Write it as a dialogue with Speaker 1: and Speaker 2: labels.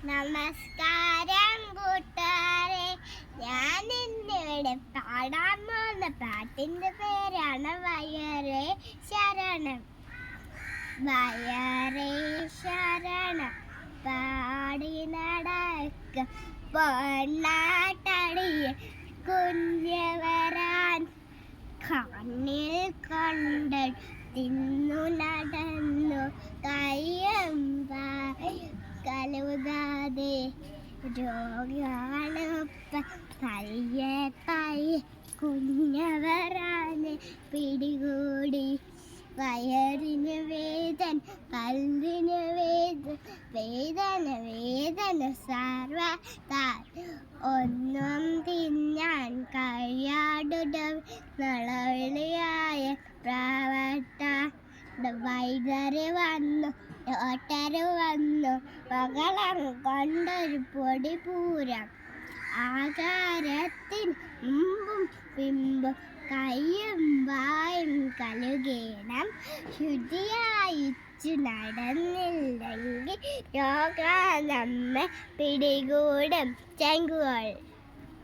Speaker 1: നമസ്കാരം കൂട്ടുകാരെ, ഞാൻ ഇന്നിവിടെ പാടാൻ പോകുന്ന പാട്ടിൻ്റെ പേരാണ് വയറേ ശരണം. വയറേ ശരണം പാടി നടക്ക പൊന്നാട്ടടിയ കുഞ്ഞ് വരാൻ കണ്ണിൽ കണ്ട തിന്നു നടന്നു കയ്യമ്പ കലുതാതെ രോഗാണുപ്പ പയ്യെ പയ്യെ കുഞ്ഞവരാനെ പിടികൂടി. വയറിന് വേദന, പല്ലിന് വേദന, വേദന വേദന സർവ ഒന്നും തിന്നാൻ കഴിയാടുട നളവിളിയായ പ്രവർത്ത. വൈദ്യര് വന്നു, ഡോക്ടര് വന്നു, മകളം കൊണ്ടൊരു പൊടിപൂരം. ആകാരത്തിന് മുമ്പും പിമ്പും കയ്യും വായും കഴുകണം. ശുദ്ധിയായിച്ചു നടന്നില്ലെങ്കിൽ രോഗം നമ്മെ പിടികൂടും. ചെങ്കുകൾ